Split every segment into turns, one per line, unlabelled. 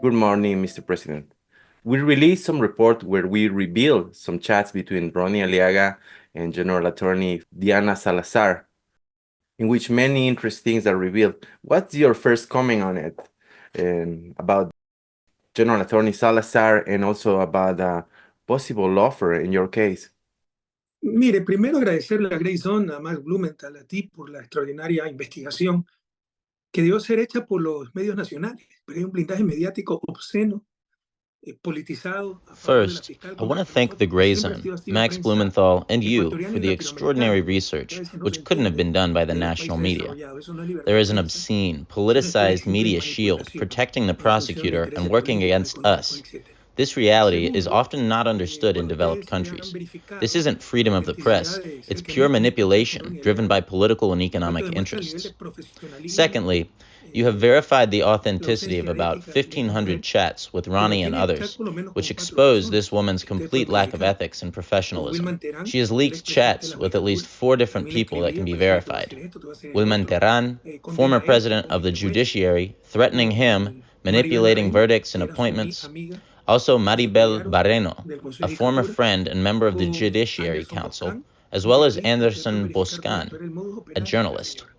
Good morning, Mr. President. We released some report where we revealed some chats between Ronnie Aliaga and General Attorney Diana Salazar, in which many interesting things are revealed. What's your first comment on it, and about General Attorney Salazar, and also about possible lawfare in your case?
Mire, primero agradecerle a Grayzone, a Max Blumenthal, a ti por la extraordinaria investigación que debió ser hecha por los medios nacionales, pero hay un blindaje mediático obsceno, politizado a favor de la
First,
fiscal
I want to
contra
thank the
nosotros. Siempre ha
Grayzone,
sido así la
Max
prensa
Blumenthal, and you
ecuatoriana
for
y
the extraordinary
latinoamericana.
research,
A veces no se
which couldn't have been
entiende
done by the
de los
national
países
media.
desarrollados. Eso no es libertad
There
de
is an
prensa,
obscene,
sino es
politicized
plagio de
media shield
manipulación
protecting the
en función de
prosecutor and
intereses
working
políticos,
against us.
económicos, etc.
This reality is
Segundo,
often not understood in
cuando
developed
ustedes han
countries. This
verificado
isn't
la
freedom of the
autenticidad
press,
de
it's pure
cercanías intelectuales con
manipulation
Ronnie
driven by
Aliaga,
political and
esto
economic
demuestra el nivel de
interests.
profesionalismo,
Secondly, you have verified the
la
authenticity of
ausencia de
about
ética de esta
1,500
mujer,
chats with
que la
Ronnie and
tiene el chat
others,
por lo menos
which
con 4
expose
personas
this woman's
que ustedes pueden
complete lack of
verificar.
ethics and
Con
professionalism.
Wilman Terán,
She has
el
leaked
expresidente de
chats
la
with at least
judicatura,
4 different
también
people that can
escribía
be
para decir, tú vas a hacer
verified.
esto, tú vas a hacer esto
Wilman
otro,
Terán, former
condena esto,
president of
con
the
este juez,
judiciary, threatening him,
Maribel
manipulating
Barreno,
verdicts
que
and
era su
appointments.
amiga,
Also,
que se
Maribel
pelearon
Barreno,
del Consejo
a
de
former
Judicatura,
friend and member of the
con
Judiciary
Anderson
Council,
Boscan,
as
un
well as
periodista, ustedes pueden
Anderson
verificar todo esto,
Boscan,
era el modus
a
operandi de la
journalist.
señora.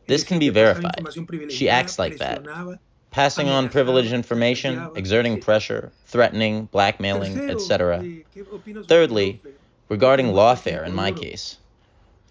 Es
This can
decir,
be
que pasaba
verified.
información
She acts
privilegiada,
like that,
presionaba,
passing on privileged
amenazaba,
information,
chantajeaba,
exerting
etc.
pressure, threatening, blackmailing,
Tercero,
etc.
¿qué opino sobre el
Thirdly,
lawfare? Esto
regarding
demuestra que
lawfare in my
Ecuador,
case.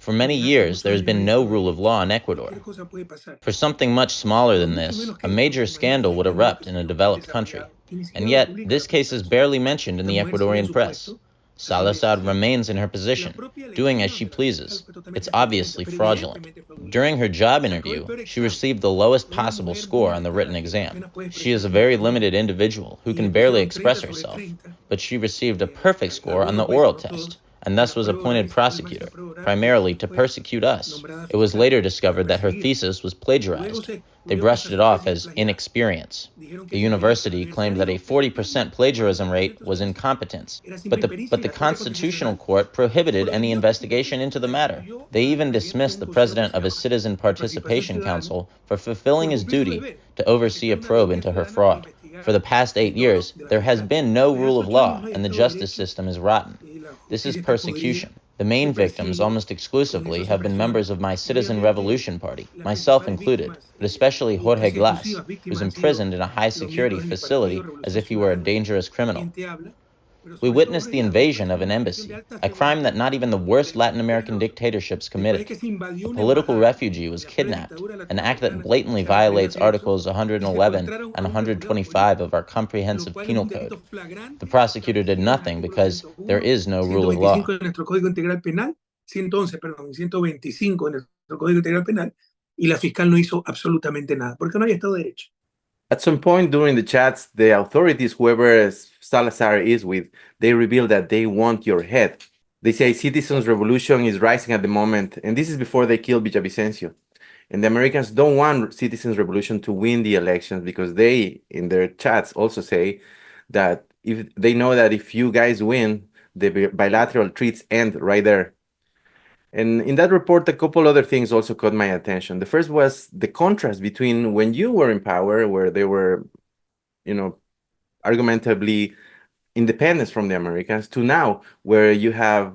For many
desde hace
years,
muchos
there has
años hay
been no
Estado de
rule of
Derecho.
law in Ecuador.
Cualquier cosa puede pasar.
For something much smaller
O
than
mucho
this,
menos
a
que esto,
major
porque imagínate
scandal
la
would
Ecuador,
erupt
qué
in
sé
a
yo, un país
developed country.
desarrollado. Aquí ni
And
siquiera la
yet,
publican la
this case is
prensa.
barely mentioned in
Esta
the
mujer sigue en
Ecuadorian
su
press.
puesto, así de
Salazar
sencillo.
remains in her
La
position,
propia
doing as
elección
she
de la fiscal
pleases.
fue totalmente
It's
fraudulenta,
obviously
pero
fraudulent.
evidentemente fraudulenta.
During her job
Se acabó el
interview,
peor
she
examen.
received the lowest
Es una
possible
mujer muy
score on the written
limitada que
exam.
apenas puede
She is a
expresarse en
very
español
limited individual who
y le
can barely
pusieron
express
30 sobre
herself,
30.
but she received a perfect score on the
Algunos
oral
jueces, no
test,
todos,
and
en
thus
la
was
prueba oral
appointed
y sacó el mal en la
prosecutor,
prueba oral y
primarily
así
to
fue
persecute us.
nombrada
It was
fiscal
later
para
discovered that her
perseguirnos.
thesis was
Luego
plagiarized.
se
They
descubrió que
brushed
esa
it
fiscal
off
sí es
as
plagiada.
inexperience.
Dijeron que
The
ese periodista
university
debe haber
claimed that a
salido del mismo
40% plagiarism rate
procedimiento
was
supuesto.
incompetence,
Era sin
but
mi
the,
pericia
but
y
the
la Corte
Constitutional
Constitucional
Court prohibited any
prohibió que ese
investigation
periodista
into the matter.
destruyó
They
al
even
presidente de
dismissed
un
the
consejo que
president
se
of a
llama
Citizen
de participación
Participation
ciudadana
Council for
por
fulfilling his
cumplir su
duty
deber
to
de
oversee
efectuar
a
una
probe
auditoría
into her
ciudadana e
fraud. For
investigar
the past
el
8
logro
years,
de la
there has
fiscal.
been no
Desde
rule
hace
of
8 años
law,
no hay
and the
Estado de
justice
Derecho,
system is rotten.
la
This is
justicia está podrida,
persecution. The
se
main victims,
persigue,
almost
con eso
exclusively,
se
have been
presiona.
members of my Citizen
Obviamente,
Revolution Party,
las
myself
principales
included,
víctimas
but especially
y
Jorge
casi
Glass,
exclusivas
who's
víctimas han sido
imprisoned in a high
los
security
miembros de mi partido,
facility as
Revolución
if he were a
Ciudadana,
dangerous criminal.
quien te habla, pero
We
sobre todo
witnessed
Jorge
the
Glass, me
invasion
parece
of
una
an
operación de
embassy,
alta
a crime that
ferocidad
not even the worst
del
Latin
más
American
peligroso.
dictatorships
Después de
committed.
que se invadió
A
una
political
embajada
refugee
en
was
las peores
kidnapped,
dictaduras
an act that
latinoamericanas,
blatantly
se refería a
violates
derecho,
Articles
y
111
secuestraron
and
a un refugiado
125
político,
of our
lo
comprehensive
cual es un
penal
delito
code. The
flagrante
prosecutor did
establecido en el
nothing
artículo
because there
101,
is no rule of law.
125 de nuestro Código Integral Penal, 111, perdón, 125 de nuestro Código Integral Penal, y la fiscal no hizo absolutamente nada, porque no hay Estado de Derecho.
At some point during the chats, the authorities, whoever Salazar is with, they reveal that they want your head. They say citizens' revolution is rising at the moment, and this is before they kill Villavicencio. And the Americans don't want citizens' revolution to win the elections because they, in their chats, also say that if they know that if you guys win, the bilateral treaties end right there. And in that report, a couple other things also caught my attention. The first was the contrast between when you were in power, where they were, argumentably independence from the Americans, to now, where you have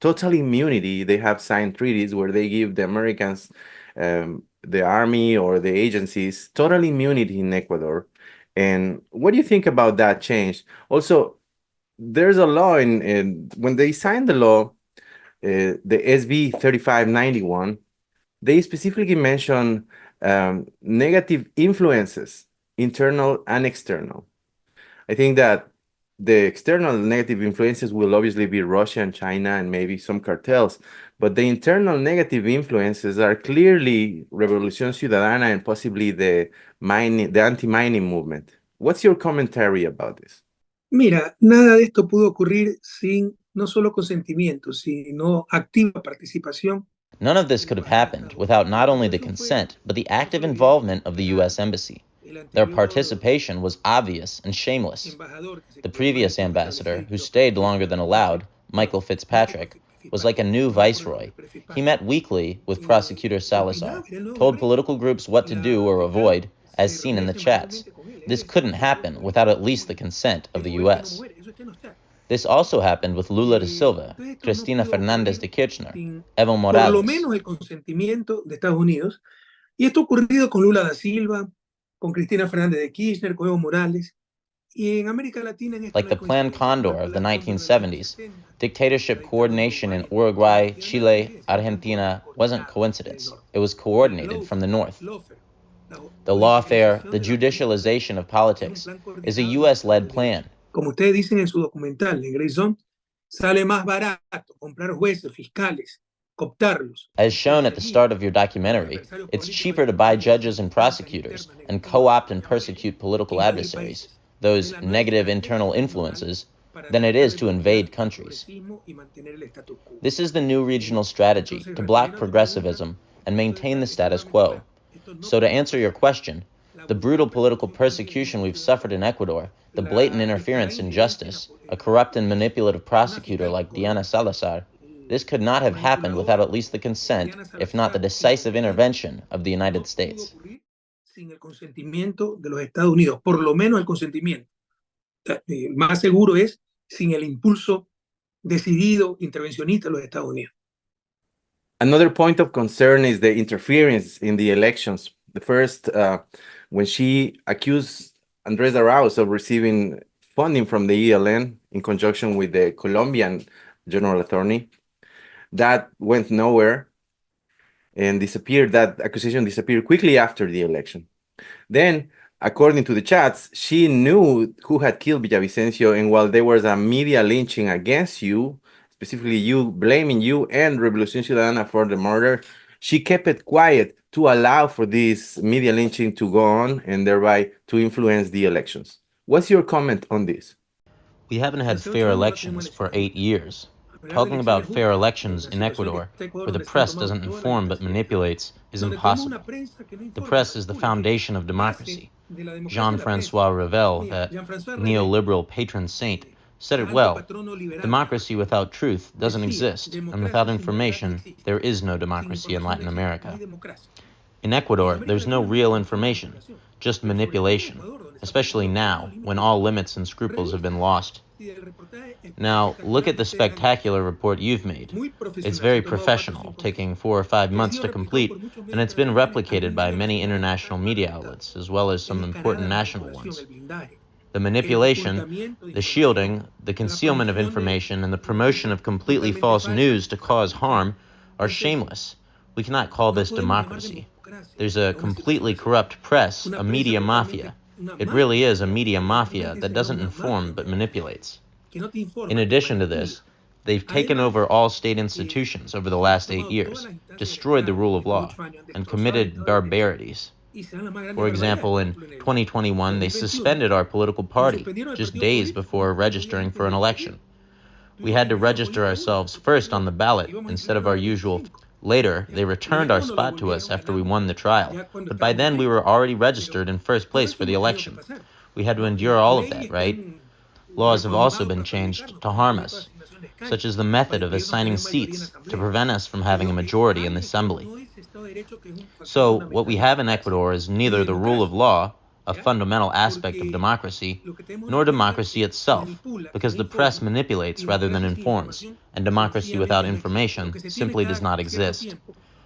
total immunity. They have signed treaties where they give the Americans, the army or the agencies, total immunity in Ecuador. And what do you think about that change? Also, there's a law in when they signed the law, the SB 3591, they specifically mention negative influences, internal and external. I think that the external negative influences will obviously be Russia and China and maybe some cartels, but the internal negative influences are clearly Revolución Ciudadana and possibly the anti-mining movement. What's your commentary about this?
Mira, nada de esto pudo ocurrir sin no solo consentimiento, sino activa participación.
None of this could have happened without not only the consent, but the active involvement of the U.S. Embassy. Their participation was obvious and shameless. The previous ambassador, who stayed longer than allowed, Michael Fitzpatrick, was like a new viceroy. He met weekly with Prosecutor Salazar, told political groups what to do or avoid, as seen in the chats. This couldn't happen without at least the consent of the US. This also happened with Lula da Silva, Cristina Fernandez de Kirchner, Evo
por lo
Morales.
menos el consentimiento de Estados Unidos. Y esto ha ocurrido con Lula da Silva, con Cristina Fernández de Kirchner, con Evo Morales. Y en América Latina, en
Like the Plan Condor of the 1970s, dictatorship coordination in Uruguay, Chile, Argentina wasn't coincidence. It was coordinated from the north. The lawfare, the judicialization of politics, is a US-led plan.
Como ustedes dicen en su documental, en Grayzone, sale más barato comprar jueces, fiscales, cooptarlos.
As shown at the start of your documentary, it's cheaper to buy judges and prosecutors and co-opt and persecute political adversaries, those negative internal influences, than it is to invade countries. This is the new regional strategy to block progressivism and maintain the status quo. So to answer your question, the brutal political persecution we've suffered in Ecuador, the blatant interference in justice, a corrupt and manipulative prosecutor like Diana Salazar, this could not have happened without at least the consent, if not the decisive intervention, of the United States.
Sin el consentimiento de los Estados Unidos, por lo menos el consentimiento. Más seguro es sin el impulso decidido intervencionista de los Estados Unidos.
Another point of concern is the interference in the elections. The first, when she accused Andrés Arauz of receiving funding from the ELN in conjunction with the Colombian general attorney, that went nowhere and disappeared. That accusation disappeared quickly after the election. Then, according to the chats, she knew who had killed Villavicencio, and while there was a media lynching against you, specifically you blaming you and Revolución Ciudadana for the murder, she kept it quiet to allow for this media lynching to go on and thereby to influence the elections. What's your comment on this?
We haven't had fair elections for 8 years. Talking about fair elections in Ecuador, where the press doesn't inform but manipulates, is impossible. The press is the foundation of democracy. Jean-Francois Revel, that neoliberal patron saint, said it well. Democracy without truth doesn't exist, and without information, there is no democracy in Latin America. In Ecuador, there's no real information, just manipulation, especially now, when all limits and scruples have been lost. Now, look at the spectacular report you've made. It's very professional, taking 4 or 5 months to complete, and it's been replicated by many international media outlets, as well as some important national ones. The manipulation, the shielding, the concealment of information, and the promotion of completely false news to cause harm are shameless. We cannot call this democracy. There's a completely corrupt press, a media mafia. It really is a media mafia that doesn't inform but manipulates. In addition to this, they've taken over all state institutions over the last 8 years, destroyed the rule of law, and committed barbarities. For example, in 2021, they suspended our political party just days before registering for an election. We had to register ourselves first on the ballot instead of our usual. Later, they returned our spot to us after we won the trial, but by then we were already registered in first place for the election. We had to endure all of that, right? Laws have also been changed to harm us, such as the method of assigning seats to prevent us from having a majority in the assembly. So, what we have in Ecuador is neither the rule of law, a fundamental aspect of democracy, nor democracy itself, because the press manipulates rather than informs, and democracy without information simply does not exist.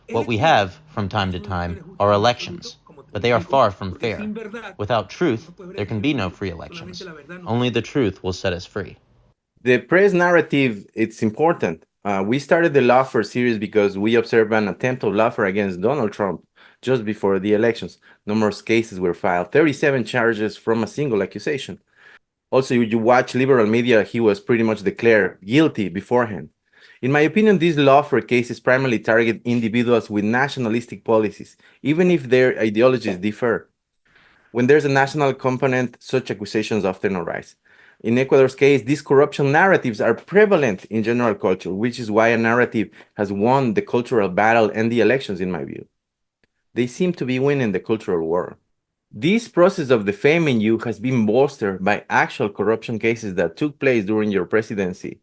What we have, from time to time, are elections, but they are far from fair. Without truth, there can be no free elections. Only the truth will set us free.
The press narrative, it's important. We started the Lawfare series because we observed an attempt of lawfare against Donald Trump just before the elections. Numerous cases were filed, 37 charges from a single accusation. Also, you watch liberal media, he was pretty much declared guilty beforehand. In my opinion, these lawfare cases primarily target individuals with nationalistic policies, even if their ideologies differ. When there's a national component, such accusations often arise. In Ecuador's case, these corruption narratives are prevalent in general culture, which is why a narrative has won the cultural battle and the elections, in my view. They seem to be winning the cultural war. This process of defaming you has been bolstered by actual corruption cases that took place during your presidency,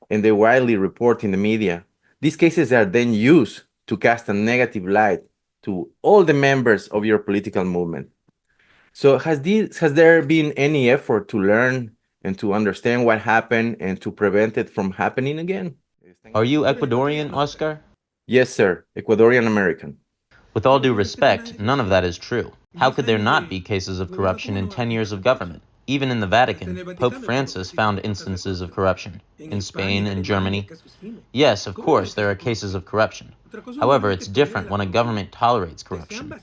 and they widely report in the media. These cases are then used to cast a negative light to all the members of your political movement. So has there been any effort to learn and to understand what happened and to prevent it from happening again?
Are you Ecuadorian, Oscar?
Yes, sir. Ecuadorian American.
With all due respect, none of that is true. How could there not be cases of corruption in 10 years of government? Even in the Vatican, Pope Francis found instances of corruption. In Spain and Germany. Yes, of course, there are cases of corruption. However, it's different when a government tolerates corruption.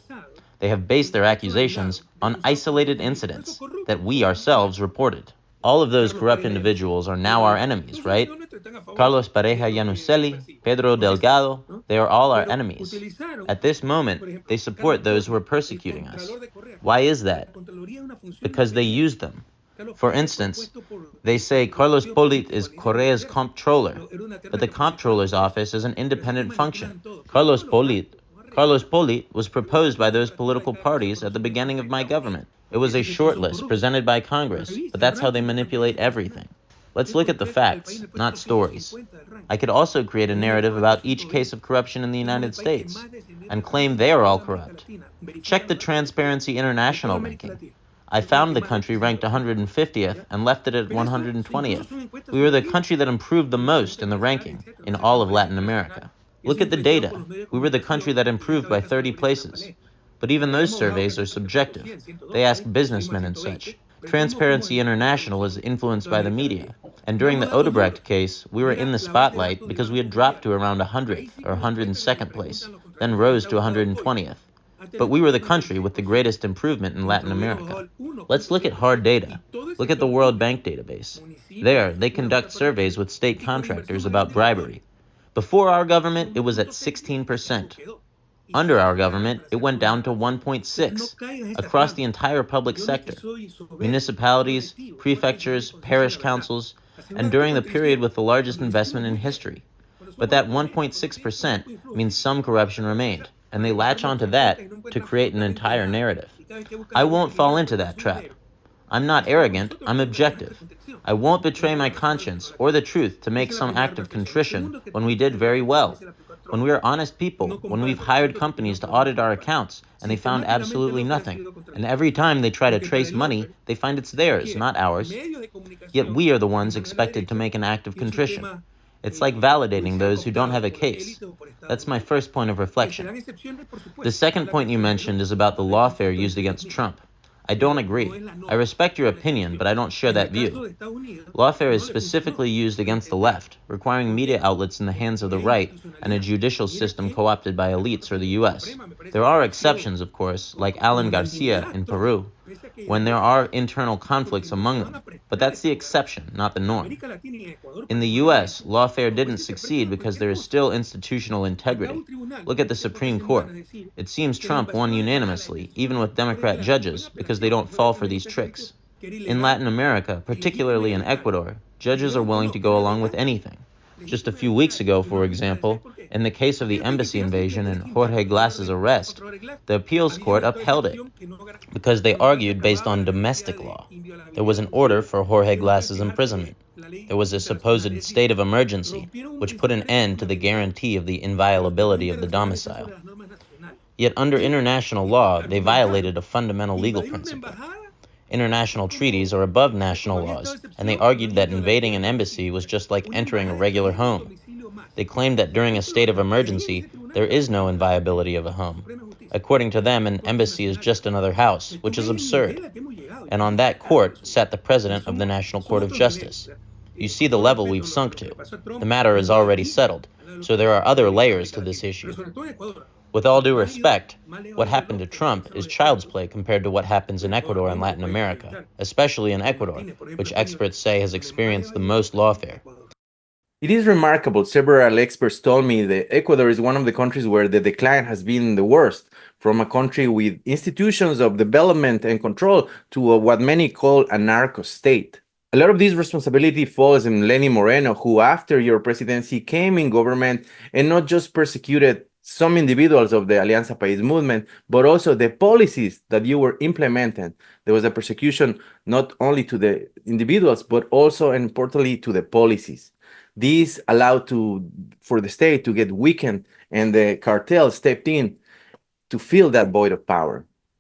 They have based their accusations on isolated incidents that we ourselves reported. All of those corrupt individuals are now our enemies, right? Carlos Pareja Yanuseli, Pedro Delgado, they are all our enemies. At this moment, they support those who are persecuting us. Why is that? Because they use them. For instance, they say Carlos Polit is Correa's comptroller, but the comptroller's office is an independent function. Carlos Polit was proposed by those political parties at the beginning of my government. It was a short list presented by Congress, but that's how they manipulate everything. Let's look at the facts, not stories. I could also create a narrative about each case of corruption in the United States and claim they are all corrupt. Check the Transparency International ranking. I found the country ranked 150th and left it at 120th. We were the country that improved the most in the ranking in all of Latin America. Look at the data. We were the country that improved by 30 places. But even those surveys are subjective. They ask businessmen and such. Transparency International is influenced by the media. And during the Odebrecht case, we were in the spotlight because we had dropped to around 100th or 102nd place, then rose to 120th. But we were the country with the greatest improvement in Latin America. Let's look at hard data. Look at the World Bank database. There, they conduct surveys with state contractors about bribery. Before our government, it was at 16%. Under our government, it went down to 1.6 across the entire public sector, municipalities, prefectures, parish councils, and during the period with the largest investment in history. But that 1.6% means some corruption remained, and they latch onto that to create an entire narrative. I won't fall into that trap. I'm not arrogant, I'm objective. I won't betray my conscience or the truth to make some act of contrition when we did very well. When we are honest people, when we've hired companies to audit our accounts and they found absolutely nothing, and every time they try to trace money, they find it's theirs, not ours. Yet we are the ones expected to make an act of contrition. It's like validating those who don't have a case. That's my first point of reflection. The second point you mentioned is about the lawfare used against Trump. I don't agree. I respect your opinion, but I don't share that view. Lawfare is specifically used against the left, requiring media outlets in the hands of the right and a judicial system co-opted by elites or the US. There are exceptions, of course, like Alan Garcia in Peru, when there are internal conflicts among them, but that's the exception, not the norm. In the US, lawfare didn't succeed because there is still institutional integrity. Look at the Supreme Court. It seems Trump won unanimously, even with Democrat judges, because they don't fall for these tricks. In Latin America, particularly in Ecuador, judges are willing to go along with anything. Just a few weeks ago, for example, in the case of the embassy invasion and Jorge Glass's arrest, the appeals court upheld it because they argued based on domestic law. There was an order for Jorge Glass's imprisonment. There was a supposed state of emergency, which put an end to the guarantee of the inviolability of the domicile. Yet under international law, they violated a fundamental legal principle. International treaties are above national laws, and they argued that invading an embassy was just like entering a regular home. They claimed that during a state of emergency, there is no inviolability of a home. According to them, an embassy is just another house, which is absurd. And on that court sat the president of the National Court of Justice. You see the level we've sunk to. The matter is already settled, so there are other layers to this issue. With all due respect, what happened to Trump is child's play compared to what happens in Ecuador and Latin America, especially in Ecuador, which experts say has experienced the most lawfare.
It is remarkable. Several experts told me that Ecuador is one of the countries where the decline has been the worst, from a country with institutions of development and control to what many call a narco state. A lot of this responsibility falls in Lenín Moreno, who after your presidency came in government and not just persecuted some individuals of the Alianza País movement, but also the policies that you were implementing. There was a persecution not only to the individuals, but also and importantly to the policies. This allowed for the state to get weakened, and the cartel stepped in to fill that void of power.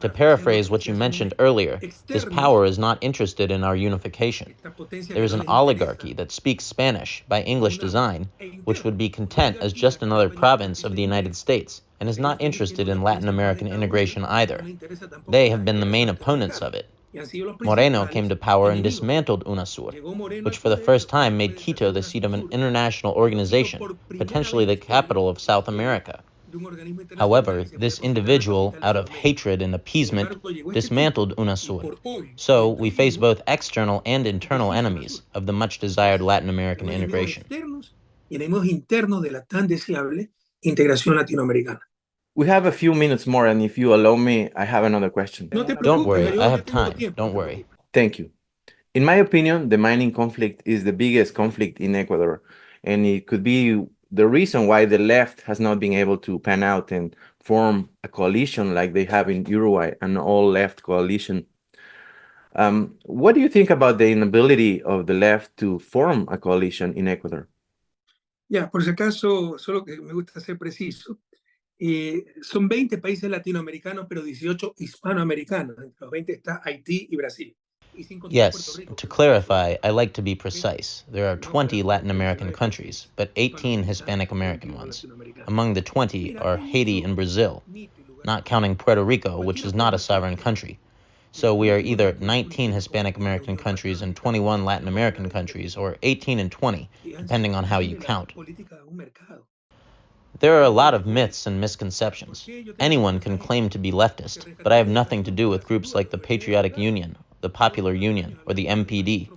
To paraphrase what you mentioned earlier, this power is not interested in our unification. There is an oligarchy that speaks Spanish by English design, which would be content as just another province of the United States, and is not interested in Latin American integration either. They have been the main opponents of it. Moreno came to power and dismantled UNASUR, which for the first time made Quito the seat of an international organization, potentially the capital of South America. However, this individual, out of hatred and appeasement, dismantled UNASUR. So we face both external and internal enemies of the much-desired Latin American integration.
We have a few minutes more, and if you allow me, I have another question.
Don't worry, I have time. Don't worry.
Thank you. In my opinion, the mining conflict is the biggest conflict in Ecuador, and it could be the reason why the left has not been able to pan out and form a coalition like they have in Uruguay, an all-left coalition. What do you think about the inability of the left to form a coalition in Ecuador?
Ya, por si acaso, solo que me gusta ser preciso, son 20 países latinoamericanos, pero 18 hispanoamericanos. Entre los 20 está Haití y Brasil.
Yes, to clarify, I like to be precise. There are 20 Latin American countries, but 18 Hispanic American ones. Among the 20 are Haiti and Brazil, not counting Puerto Rico, which is not a sovereign country. So we are either 19 Hispanic American countries and 21 Latin American countries, or 18 and 20, depending on how you count. There are a lot of myths and misconceptions. Anyone can claim to be leftist, but I have nothing to do with groups like the Patriotic Union, the Popular Union, or the MPD.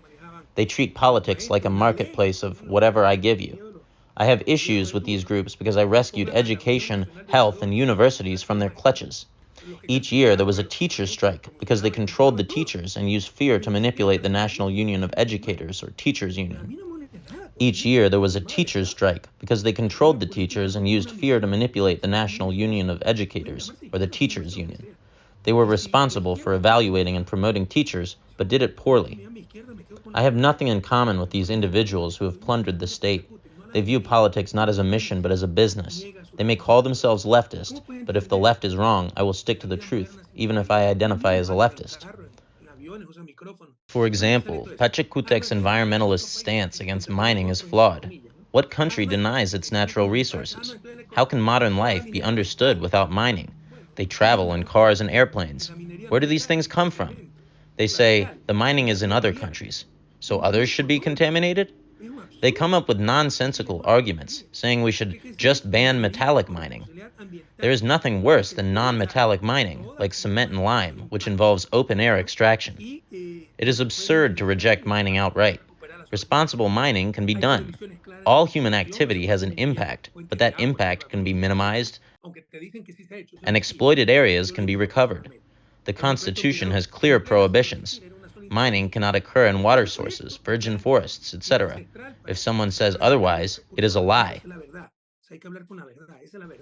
They treat politics like a marketplace of whatever I give you. I have issues with these groups because I rescued education, health, and universities from their clutches. Each year there was a teachers' strike because they controlled the teachers and used fear to manipulate the National Union of Educators, or Teachers Union. Each year there was a teachers' strike because they controlled the teachers and used fear to manipulate the National Union of Educators, or the Teachers Union. They were responsible for evaluating and promoting teachers, but did it poorly. I have nothing in common with these individuals who have plundered the state. They view politics not as a mission, but as a business. They may call themselves leftist, but if the left is wrong, I will stick to the truth, even if I identify as a leftist. For example, Pachacutic's environmentalist stance against mining is flawed. What country denies its natural resources? How can modern life be understood without mining? They travel in cars and airplanes. Where do these things come from? They say the mining is in other countries, so others should be contaminated? They come up with nonsensical arguments, saying we should just ban metallic mining. There is nothing worse than non-metallic mining, like cement and lime, which involves open-air extraction. It is absurd to reject mining outright. Responsible mining can be done. All human activity has an impact, but that impact can be minimized, and exploited areas can be recovered. The Constitution has clear prohibitions. Mining cannot occur in water sources, virgin forests, etc. If someone says otherwise, it is a lie.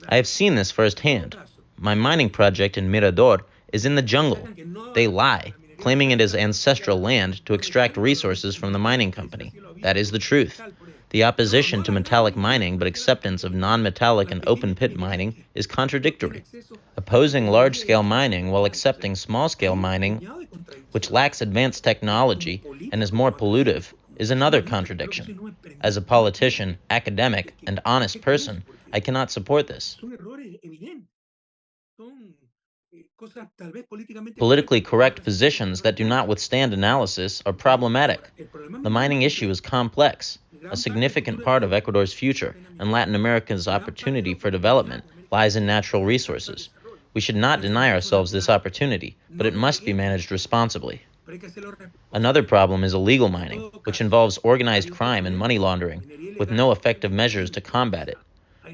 I have seen this firsthand. My mining project in Mirador is in the jungle. They lie, claiming it is ancestral land to extract resources from the mining company. That is the truth. The opposition to metallic mining but acceptance of non-metallic and open-pit mining is contradictory. Opposing large-scale mining while accepting small-scale mining, which lacks advanced technology and is more pollutive, is another contradiction. As a politician, academic, and honest person, I cannot support this. Politically correct positions that do not withstand analysis are problematic. The mining issue is complex. A significant part of Ecuador's future and Latin America's opportunity for development lies in natural resources. We should not deny ourselves this opportunity, but it must be managed responsibly. Another problem is illegal mining, which involves organized crime and money laundering, with no effective measures to combat it.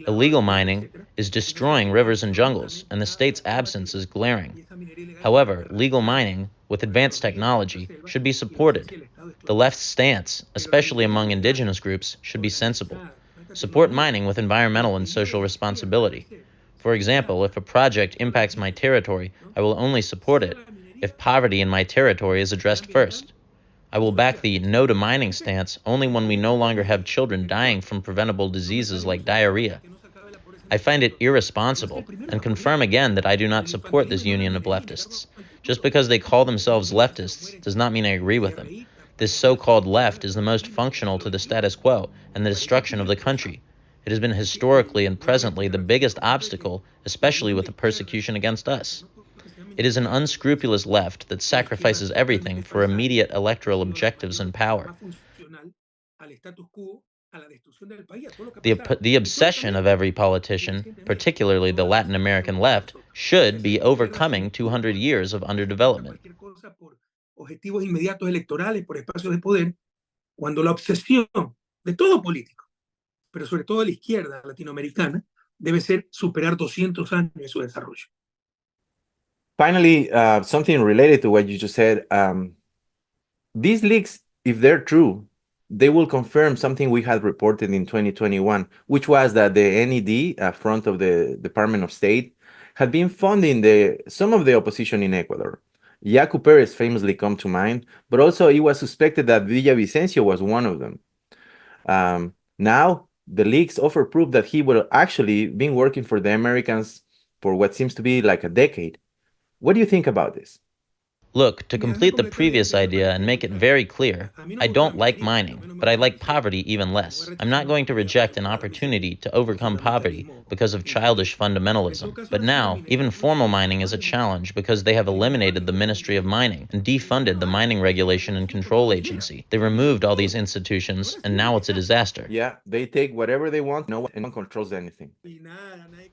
Illegal mining is destroying rivers and jungles, and the state's absence is glaring. However, legal mining, with advanced technology, should be supported. The left's stance, especially among indigenous groups, should be sensible. Support mining with environmental and social responsibility. For example, if a project impacts my territory, I will only support it if poverty in my territory is addressed first. I will back the no to mining stance only when we no longer have children dying from preventable diseases like diarrhea. I find it irresponsible and confirm again that I do not support this union of leftists. Just because they call themselves leftists does not mean I agree with them. This so-called left is the most functional to the status quo and the destruction of the country. It has been historically and presently the biggest obstacle, especially with the persecution against us. It is an unscrupulous left that sacrifices everything for immediate electoral objectives and power. The obsession of every politician, particularly the Latin American left, should be overcoming 200 years of underdevelopment.
Objetivos inmediatos electorales por espacios de poder, cuando la obsesión de todo político, pero sobre todo de la izquierda latinoamericana, debe ser superar 200 años de su desarrollo.
Finally, something related to what you just said. These leaks, if they're true, they will confirm something we had reported in 2021, which was that the NED, front of the Department of State, had been funding some of the opposition in Ecuador. Yacu Perez famously come to mind, but also it was suspected that Villavicencio was one of them. Now, the leaks offer proof that he would actually been working for the Americans for what seems to be like a decade. What do you think about this?
Look, to complete the previous idea and make it very clear, I don't like mining, but I like poverty even less. I'm not going to reject an opportunity to overcome poverty because of childish fundamentalism. But now, even formal mining is a challenge because they have eliminated the Ministry of Mining and defunded the Mining Regulation and Control Agency. They removed all these institutions, and now it's a disaster.
Yeah, they take whatever they want, no one controls anything.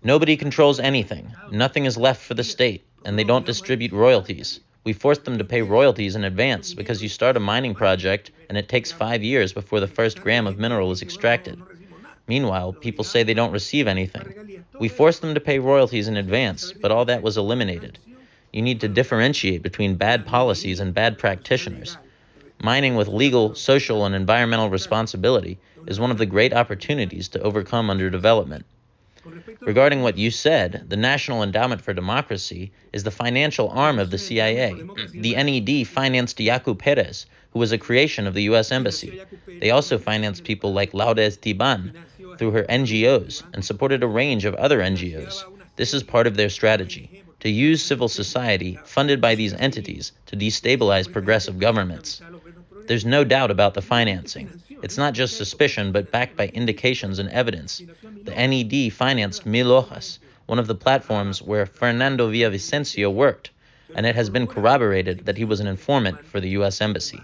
Nobody controls anything. Nothing is left for the state, and they don't distribute royalties. We forced them to pay royalties in advance because you start a mining project and it takes 5 years before the first gram of mineral is extracted. Meanwhile, people say they don't receive anything. We forced them to pay royalties in advance, but all that was eliminated. You need to differentiate between bad policies and bad practitioners. Mining with legal, social, and environmental responsibility is one of the great opportunities to overcome underdevelopment. Regarding what you said, the National Endowment for Democracy is the financial arm of the CIA. The NED financed Yacu Perez, who was a creation of the U.S. Embassy. They also financed people like Lourdes Tiban through her NGOs and supported a range of other NGOs. This is part of their strategy, to use civil society funded by these entities to destabilize progressive governments. There's no doubt about the financing. It's not just suspicion, but backed by indications and evidence. The NED financed Mil Hojas, one of the platforms where Fernando Villavicencio worked, and it has been corroborated that he was an informant for the U.S. Embassy.